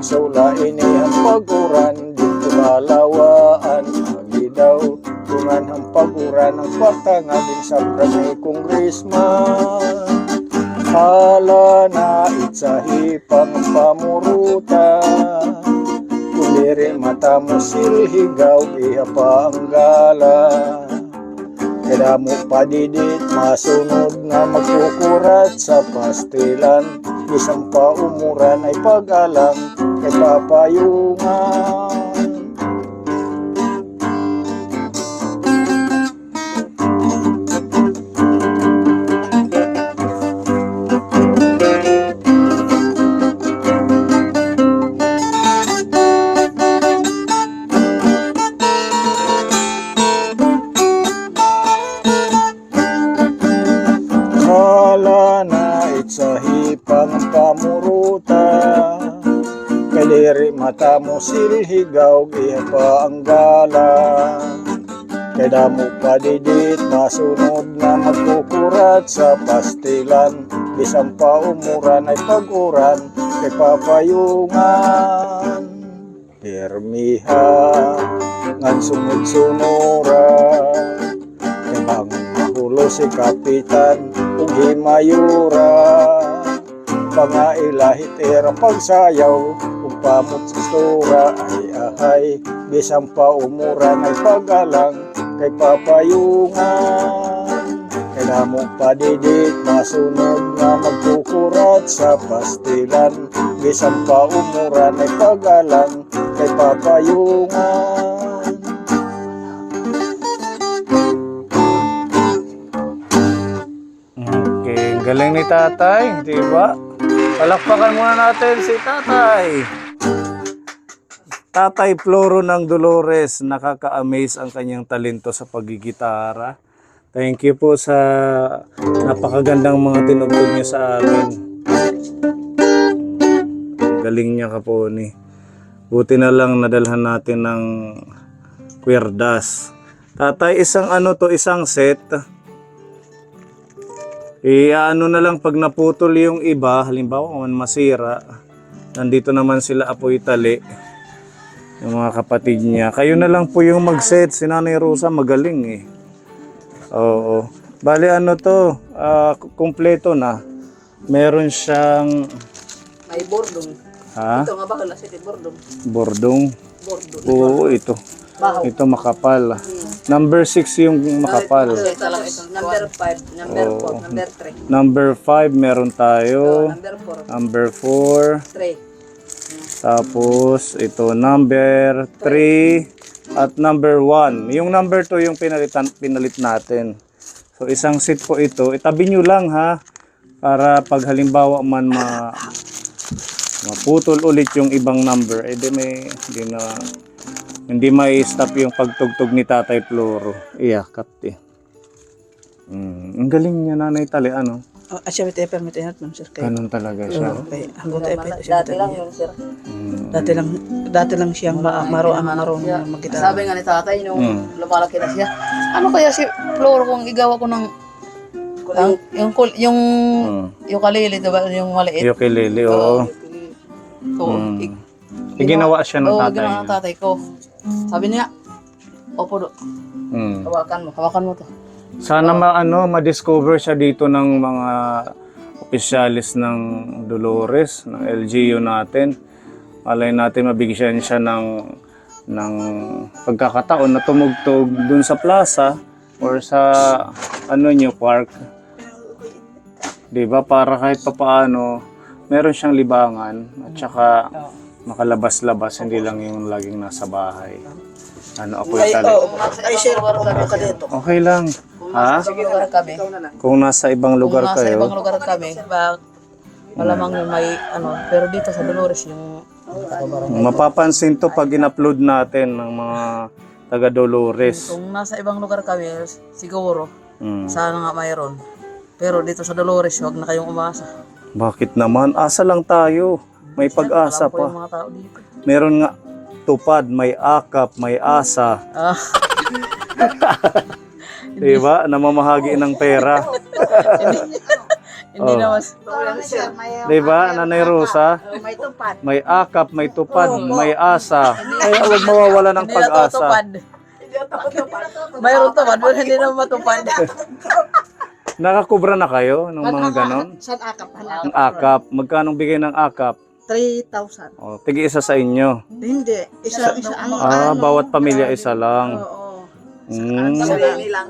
pagsula ini ang paguran dito kalawaan agi daw tungan ang paguran ang kwarta nga din sa pranay kongresman hala na itsahi pang pamurutan kundiri mata mo silhigaw iha pa ang gala kada mo padidit masunod nga magkukurat sa pastilan isang paumuran ay pag-alang kay papayungan sa hipang pamuruta kaliri mata mo silhigaw iha pa ang gala kada mo padidit masunod na magkukurat sa pastilan bisang paumuran ay pag-uran kay papayungan pirmiha ngan sunod-sunura kay bangon mahulo si kapitan ug himayura pangailahit era pagsayaw ug pamot sa istora ay ahay bisang paumuran ay pag-alang kay papayungan kaya mo padidit masunod nga magkukurat sa pastilan bisang paumuran ay pag-alang kay papayungan. Galing ni tatay, di ba? Palakpakan muna natin si tatay. Tatay Floro ng Dolores, nakaka-amaze ang kanyang talento sa paggigitara. Thank you po sa napakagandang mga tinugtog niyo sa amin. Galing niya ka po ni. Buti na lang nadalhan natin ng kwerdas. Tatay, isang ano to, isang set. Ano na lang pag naputol yung iba, halimbawa kung masira, nandito naman sila Apoy Tali, yung mga kapatid niya. Kayo na lang po yung mag-set, si Nanay Rosa magaling eh. Oo. Bali ano to, kumpleto na. Meron siyang... May bordong. Ha? Ito nga ba kala set bordong? Bordong? Bordong. Oo, ito. Bahaw. Ito makapal. Number 6 yung makapal. Ito lang ito. Number 5, number 4, number 3. Number 5 meron tayo. Number 4. Number 4. 3. Tapos ito number 3 at number 1. Yung number 2 yung pinalit natin. So isang set po ito. Itabi nyo lang ha. Para pag halimbawa man maputol ulit yung ibang number, hindi may stop yung pagtugtog ni Tatay Floro. Iya, kapti. Ang galing niya, Nanay Tali, ano? Siya may permit man sir. Ganun talaga siya. Okay, hanggang tayo Dati lang yun, sir. Dati lang siyang marunong mag-gitara. Sabi nga ni tatay, nung lumalaki na siya, ano kaya si Floro kung igawa ko ng yung ukulele, diba? Yung maliit. Ukulele, oo. So, ginawa siya ng tatay ginawa niya. ng tatay ko. Sabi niya, opo do, hawakan mo to. Sana ma-discover siya dito ng mga opisyalis ng Dolores, ng LGU natin. Malay natin mabigyan siya ng pagkakataon na tumugtog dun sa plaza or sa park. 'Di ba? Para kahit papaano meron siyang libangan at saka makalabas-labas, hindi lang yung laging nasa bahay. Apoy Tali. Ay, share ko ka dito. Okay lang. Ha? Kung nasa ibang lugar Kung nasa kayo. ibang lugar kami, malamang may pero dito sa Dolores yung Mapapansin to pag in-upload natin ng mga taga Dolores. kung nasa ibang lugar kami, siguro, sana nga mayroon. Pero dito sa Dolores, huwag na kayong umasa. Bakit naman? Asa lang tayo. May pag-asa Alam ko yung pa. mga tao dito. Meron nga tupad, may akap, may asa. Ah, Diba? Namamahagi ng pera. Hindi Oh. naman. Diba, Nanay Rosa? May tupad. May akap, may tupad, may asa. Kaya huwag mawawala ng Hindi pag-asa. natutupad. Mayroon tupad, pero hindi naman matupad. Nakakubra na kayo ng mga ganon? San akap? Ang akap. Magkano bigay ng akap? 3,000. O, tigi isa sa inyo. Hindi. Isa ang Bawat pamilya isa lang. Oo.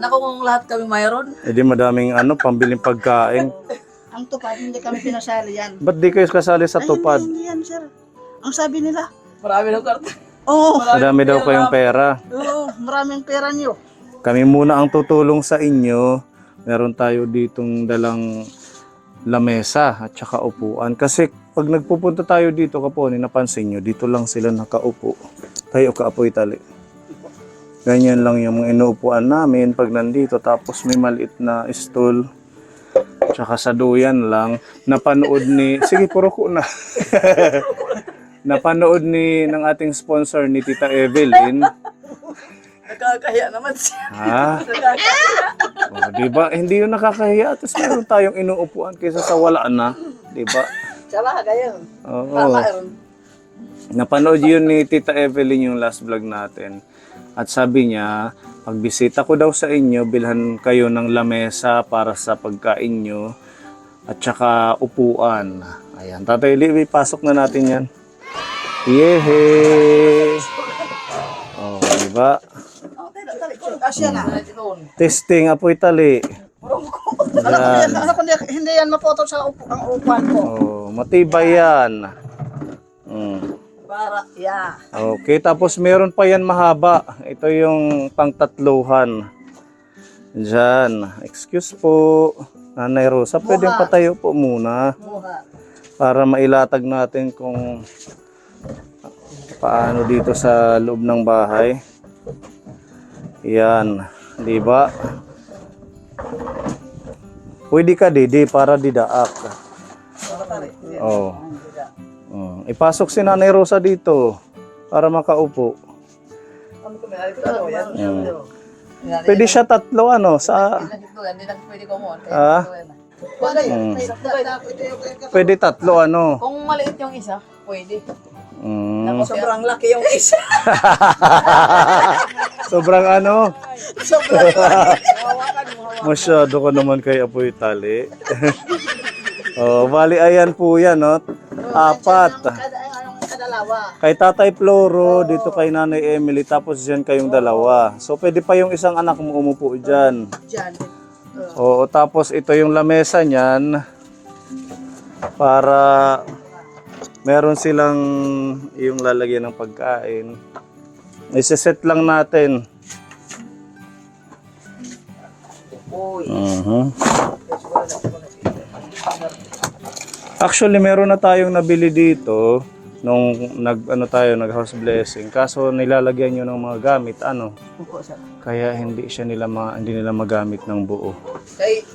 Naku, kung lahat kami mayroon. Eh di madaming pambiling pagkain. Ang tupad, hindi kami pinasali yan. Ba't di kayo kasali sa tupad? Hindi yan, sir. Ang sabi nila, Marami ng karta. oo, Madami daw kayong pera. maraming pera niyo. Kami muna ang tutulong sa inyo. Meron tayo ditong dalang lamesa at saka upuan. Kasi pag nagpupunta tayo dito, Kaponi, napansin nyo, dito lang sila nakaupo. Tayo kaapoy tali. Ganyan lang yung mga inuupuan namin pag nandito. Tapos may maliit na stool. Tsaka sa duyan lang. Napanood ni... Sige, puro ko na. Napanood ng ating sponsor ni Tita Evelyn. Nakakahiya naman siya. Ha? O, diba? Hindi yun nakakahiya. Tapos meron tayong inuupuan kaysa sa wala na. Diba? Tsala, ganyan. Oo. Napanood yun ni Tita Evelyn yung last vlog natin. At sabi niya, pagbisita ko daw sa inyo, bilhan kayo ng lamesa para sa pagkain nyo at saka upuan. Ayan, Tatay Libby, pasok na natin yan. Yehe! Oh, diba? Asya na. Testing, apoy tali. Yan. Hindi yan mapotol sa ang upuan ko. Oh, matibay yan. Para, yeah. Okay, tapos meron pa yan mahaba. Ito yung pangtatluhan. Diyan. Excuse po, Nanay Rosa. Pwedeng patayo po muna. Para mailatag natin kung paano dito sa loob ng bahay. Yan. Di ba? Pwede ka, Didi, para didaak. Oh. Ipasok si Nanay Rosa dito para makaupo. Pwede siya tatlo sa Hindi lang pwede ko mo. Pwede tatlo Kung maliit yung isa, pwede. Sobrang laki yung isa. Sobrang Sobrang laki. Masyado ka naman kay Apoy Tali. Bali ayan po yan, no? 4. Kadalawa. Kay Tatay Floro, dito kay Nanay Emily, tapos dyan kayong dalawa. So pwede pa yung isang anak mo umupo dyan. Diyan. Oo, tapos ito yung lamesa niyan para meron silang yung lalagyan ng pagkain. Isa-set lang natin. Actually, meron na tayong nabili dito nung nag house blessing. Kaso nilalagyan niyo ng mga gamit kaya hindi nila magamit ng buo. Kay,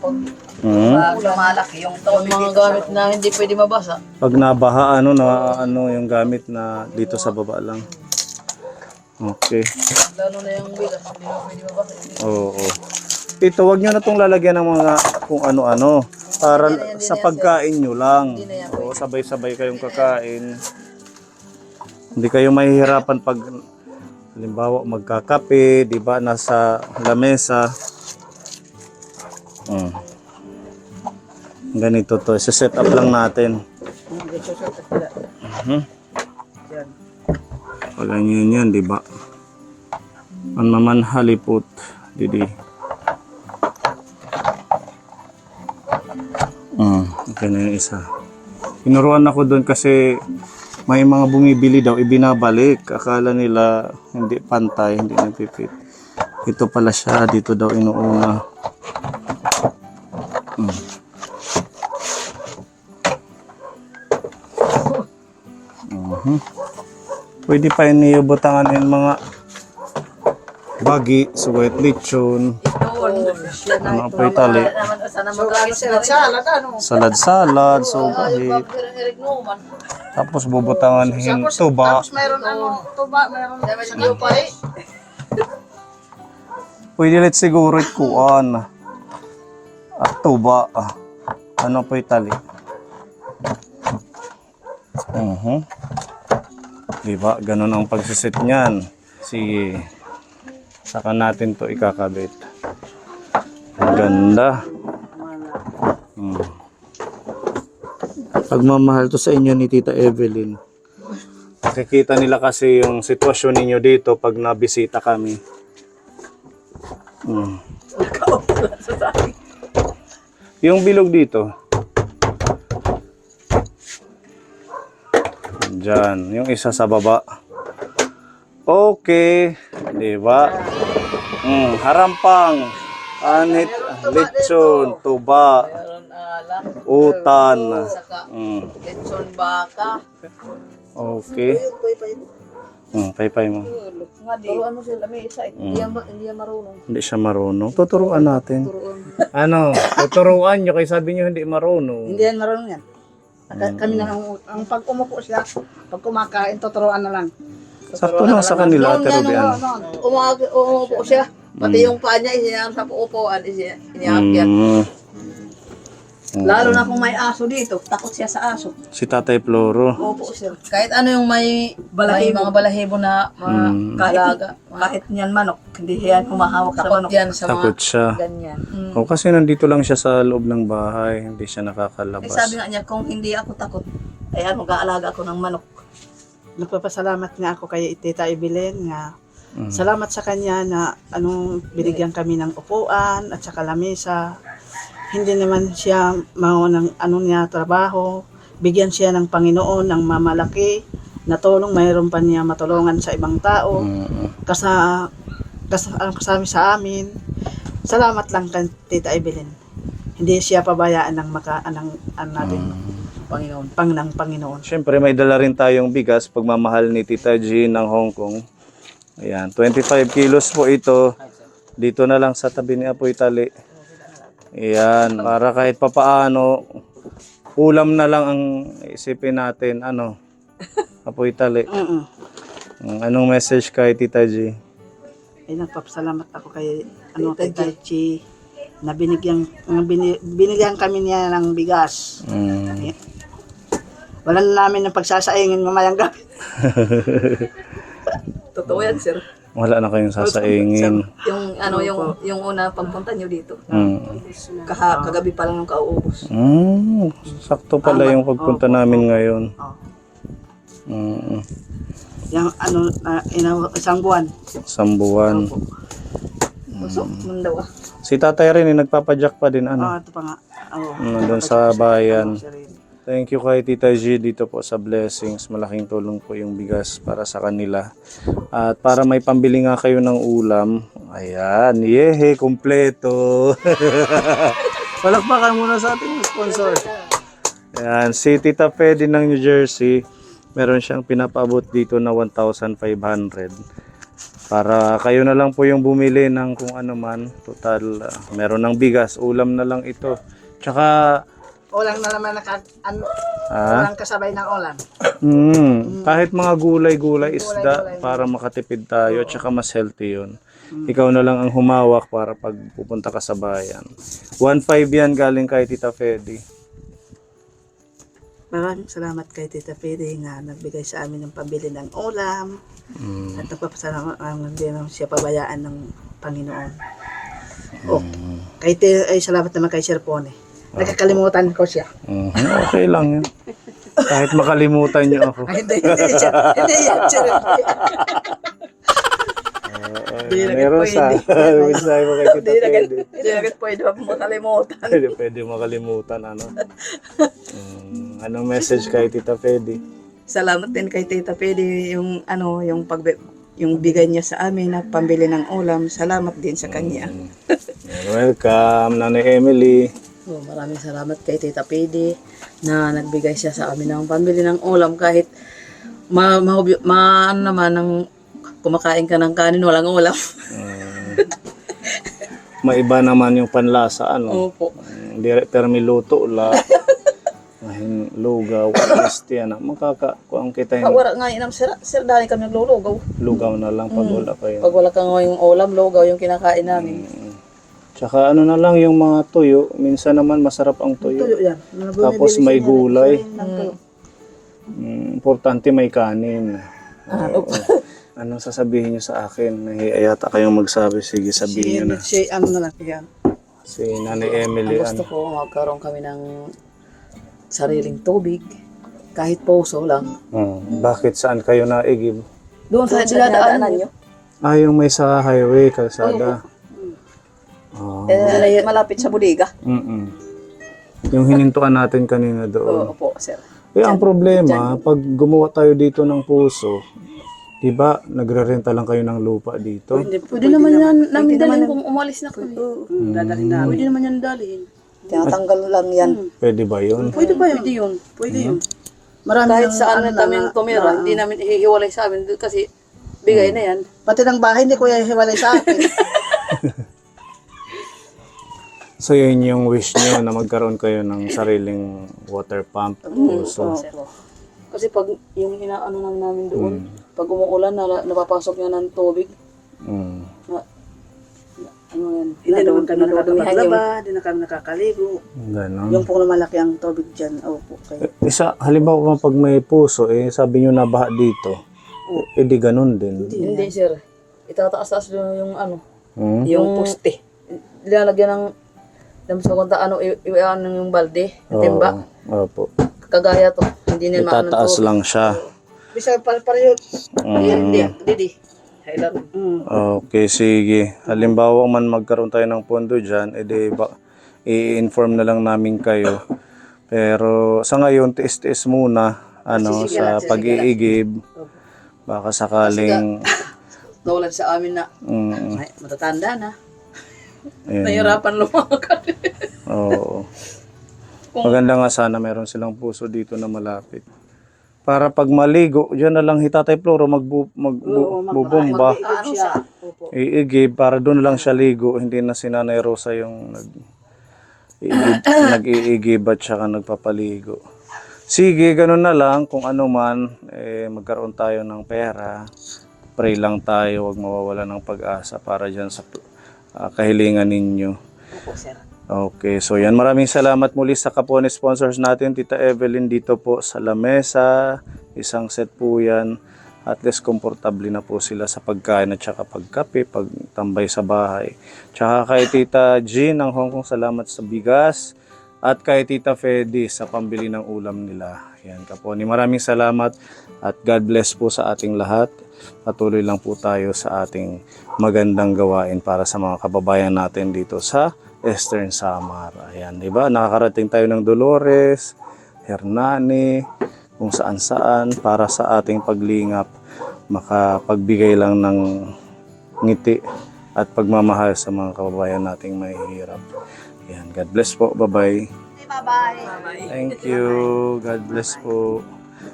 pag lumalaki yung mga gamit na hindi pwede mabasa. Pag nabaha, yung gamit na dito sa baba lang. Okay. Lalo na yung bigas, hindi na pwede mabasa. Oo. Ito, wag nyo na itong lalagyan ng mga kung ano-ano. Para sa pagkain nyo lang. Oo, sabay-sabay kayong kakain. Hindi kayo mahihirapan pag halimbawa magkakape, di ba, nasa lamesa. Ganito to. Isa-set up lang natin. Pag ganyan yan, di ba? Manmaman halipot, Didi. Okay na yung isa. Inuruan ako doon kasi may mga bumibili daw, ibinabalik. Akala nila hindi pantay, hindi nagpipit. Ito pala siya, dito daw inuuna. Pwede pa iniubutangan yung mga bagi, suwet, lechon. Ano pa itali? Salad-salad, sugahit. Tapos bubutangahin tuba. Tapos meron tuba, meron Pwede ulit siguro ikuan. At tuba. Ano po itali? Diba? Ganun ang pagsisit niyan. Sige. Saka natin to ikakabit. Ang ganda. Pagmamahal to sa inyo ni Tita Evelyn. Nakikita nila kasi yung sitwasyon ninyo dito pag nabisita kami. Yung bilog dito. Diyan, yung isa sa baba. Okay, di ba? Harampang, anit, lechon, tuba, Meron alam. utan. Saka lechon baka. Okay. Paypay mo. Nga di. Turuan mo sila. May isa. Hindi yan marunong. Hindi siya marunong. Tuturuan natin. Ano? Tuturuan nyo kay sabi nyo hindi marunong. Hindi yan marunong yan. Kami na ang pag umupo siya, pag kumakain, tuturuan na lang. Sakto lang sa kanila, Ate Rubian. Umupo siya. Pati yung paa niya, isiyang sa uupuan, iniakyat. Lalo na kung may aso dito, takot siya sa aso. Si Tatay Floro. Umupo siya. Kahit ano yung may mga balahibo na alaga. Kahit niyan manok, hindi yan humahawak sa Takot manok. yan sa Takot mga siya. ganyan. O kasi nandito lang siya sa loob ng bahay. Hindi siya Eh, nakakalabas. sabi nga niya, kung hindi ako takot, ayan, mag-aalaga ako ng manok. Nagpapasalamat nga ako kay Tita Evelyn nga salamat sa kanya na binigyan kami ng upuan at saka lamesa. Hindi naman siya ng trabaho. Bigyan siya ng Panginoon ng mamalaki na tulong. Mayroon pa niya matulungan sa ibang tao. Kasama sa amin. Salamat lang kay Tita Evelyn. Hindi siya pabayaan ng natin. Panginoon. Siyempre may dala rin tayong bigas. Pagmamahal ni Tita G ng Hong Kong. Ayan, 25 kilos po ito. Dito na lang sa tabi ni Apo Itali. Ayan, para kahit papaano, ulam na lang ang isipin natin. Ano? Apo Itali. Anong message kay Tita G? Ay, nagpapasalamat ako kay Tita G na binigyan kami niya ng bigas. Wala na namin ng pagsasaingin mamayang gabi. Totoo yan, sir. Wala na kayong sasaingin. Yung una pagpunta niyo dito. Kagabi pa lang yung kauubos. Sakto pala yung pagpunta namin ngayon. Yung isang buwan. Isang buwan. So, mundaw ah. Si tatay rin, nagpapadyak pa din. Ito pa nga. Nandun sa bayan. Thank you kay Tita G dito po sa blessings. Malaking tulong po yung bigas para sa kanila. At para may pambili nga kayo ng ulam. Ayan, yehe, kompleto. Palakpakan muna sa ating sponsor. Ayan, si Tita Fede ng New Jersey. Meron siyang pinapaabot dito na 1,500. Para kayo na lang po yung bumili ng kung ano man. Total, meron ng bigas. Ulam na lang ito. Tsaka Ulang na naman ulang kasabay ng ulam. Kahit mga gulay-gulay, isda, para makatipid tayo, tsaka mas healthy yun. Ikaw na lang ang humawak para pag pupunta ka sa bayan. 1,500 yan galing kay Tita Fede. Maraming salamat kay Tita Fede nga nagbigay sa amin ng pambili ng ulam. At nagpapasalamat hindi naman siya pabayaan ng Panginoon. Salamat naman kay Sir Pone. Nakakalimutan ko siya. Okay lang yan. Kahit makalimutan niyo ako. Hindi yan, sir. Meron sa mensahe mo kay Tita Fede. Hindi na pwede makalimutan. Pwede makalimutan, ano? Anong message kay Tita Fede? Salamat din kay Tita Fede yung bigay niya sa amin na pambili ng ulam. Salamat din sa kanya. Welcome, Nanay Emily. Maraming salamat kay Tita Fede na nagbigay siya sa amin ng pambili ng ulam kahit naman ng kumakain ka ng kanin walang ulam. Maiba naman yung panlasa, ano? Opo. Permi luto la. Lugaw, Christian. Makakakuang kita yung Wala nga inam sir dahil kami naglulugaw. lugaw na lang pag wala kayo. Pag wala kang yung ulam, lugaw yung kinakain namin. Tsaka ano na lang yung mga tuyo. Minsan naman masarap ang Tuyo tuyo. yan. Tapos may gulay. Ng tuyo. Importante may kanin. Oo. Anong sasabihin niyo sa akin? Nahiya yata kayong magsabi. Sige, sabihin niyo na. Si ano na lang yan. Si Nanay Emily. Ang gusto ko, magkaroon kami ng sariling tubig. Kahit puso lang. Bakit saan kayo naigib? Doon sa dinadaanan nyo. Yung may sa highway, kalsada. Malapit sa bodega. Yung hinintuan natin kanina doon. Opo, sir. Ang problema, pag gumawa tayo dito ng puso, di ba, nagre-renta lang kayo ng lupa dito? Pwede naman yan namin dalhin kung umalis na kami. Dadalhin namin. Pwede naman yan dalhin. Tinatanggal lang yan. Pwede ba yun? Pwede ba yun? Pwede yun. Pwede yun. Marami Kahit ng saan ano na kami tumira, hindi namin ihiwalay sa amin kasi bigay na yan. Pati ng bahay, hindi ko hiwalay sa akin. So yun yung wish nyo na magkaroon kayo ng sariling water pump. Puso. Kasi pag yung inaano namin doon, pag umuulan, napapasok niya ng tubig. Ano yan? Hindi naman kami nadudumihan nakakapaglaba, hindi na kami nakakaligo. Ganon. Yung pong malaki ang tubig dyan. Opo, kayo. Isa, halimbawa pag may puso, sabi nyo na baha dito, di ganun din. Hindi, sir. Itataas-taas doon yung ano, Hmm? yung poste. Ilalagyan ng sa kunta, iwan yung balde, timba. Opo. Kagaya to. Hindi nila maano Itataas lang siya. Bisa pareho. Didi. Highland. Okay, sige. Halimbawa man magkaroon tayo ng pondo dyan, i-inform na lang namin kayo. Pero sa ngayon, tiis-tiis muna sa pag-iigib. Baka sakaling... Nawalan sa amin na Mm, ay, matatanda na. ayun. Nahirapan lumakad. Oo. Maganda nga sana meron silang puso dito na malapit. Para pag maligo, dyan na lang Tatay Floro magbubomba. Ano siya? Opo. Iigib para doon lang siya ligo. Hindi na si Nanay Rosa yung nag-iigib at saka nagpapaligo. Sige, ganun na lang. Kung ano man, magkaroon tayo ng pera. Pray lang tayo, huwag mawawala ng pag-asa para dyan sa kahilingan ninyo. Opo, sir. Okay, so yan. Maraming salamat muli sa kapwa ni sponsors natin. Tita Evelyn dito po sa lamesa. Isang set po yan. At least komportable na po sila sa pagkain at saka pagkape, pagtambay sa bahay. Tsaka kay Tita Jean ng Hong Kong, salamat sa bigas. At kay Tita Fedy sa pambili ng ulam nila. Yan kapwa ni. Maraming salamat at God bless po sa ating lahat. Patuloy lang po tayo sa ating magandang gawain para sa mga kababayan natin dito sa Eastern Samar. Ayan, di ba? Nakakarating tayo ng Dolores, Hernani, kung saan-saan para sa ating paglingap, makapagbigay lang ng ngiti at pagmamahal sa mga kababayan nating mahihirap. Ayan, God bless po. Bye-bye. Bye-bye. Thank you. God bless po.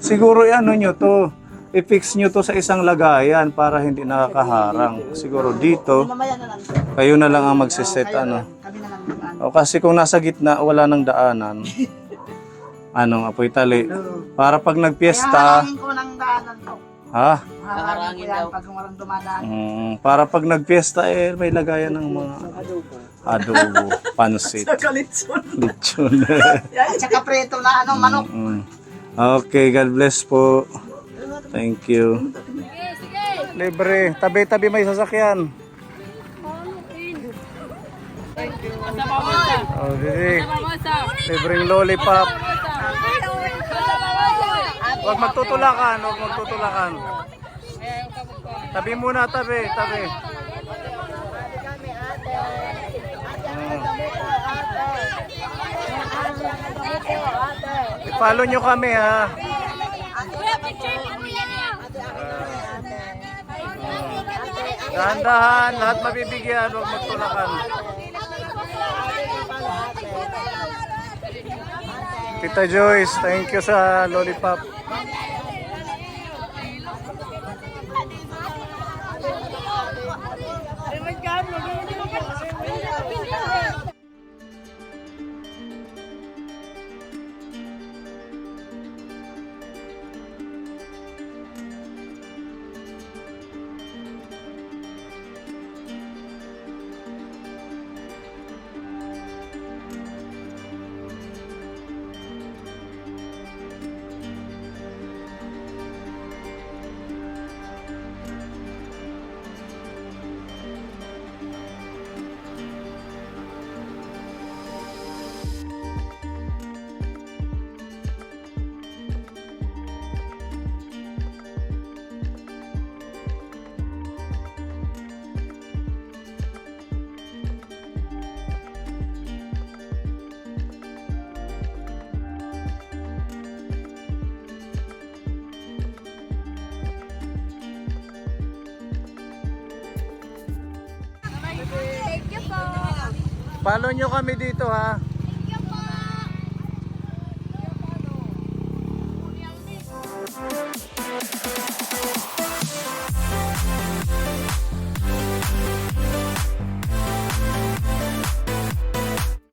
Siguro nyo to. I-fix nyo to sa isang lagayan para hindi nakakaharang. Siguro dito, Mamaya na lang. kayo na lang ang magsiset Kami na lang naman. O kasi kung nasa gitna, wala nang daanan. Apoy tali. Para pag nagpiesta, Haharangin ko ng daanan ko. ha? Haharangin ko yan pag walang dumadaan. Para pag nagpiesta, may lagayan ng mga adobo, pansit, Kalitson. lechon. At saka preto na manok. Okay, God bless po. Thank you. Libre. Tabi-tabi may sasakyan. Oh, sige. Libreng lollipop. Huwag magtutulakan, huwag magtutulakan. Tabi muna, tabi. I-follow nyo kami, ha. Dahan-dahan, lahat mabibigyan, huwag magtulakan. Tita Joyce, thank you sa lollipop. Follow nyo kami dito ha.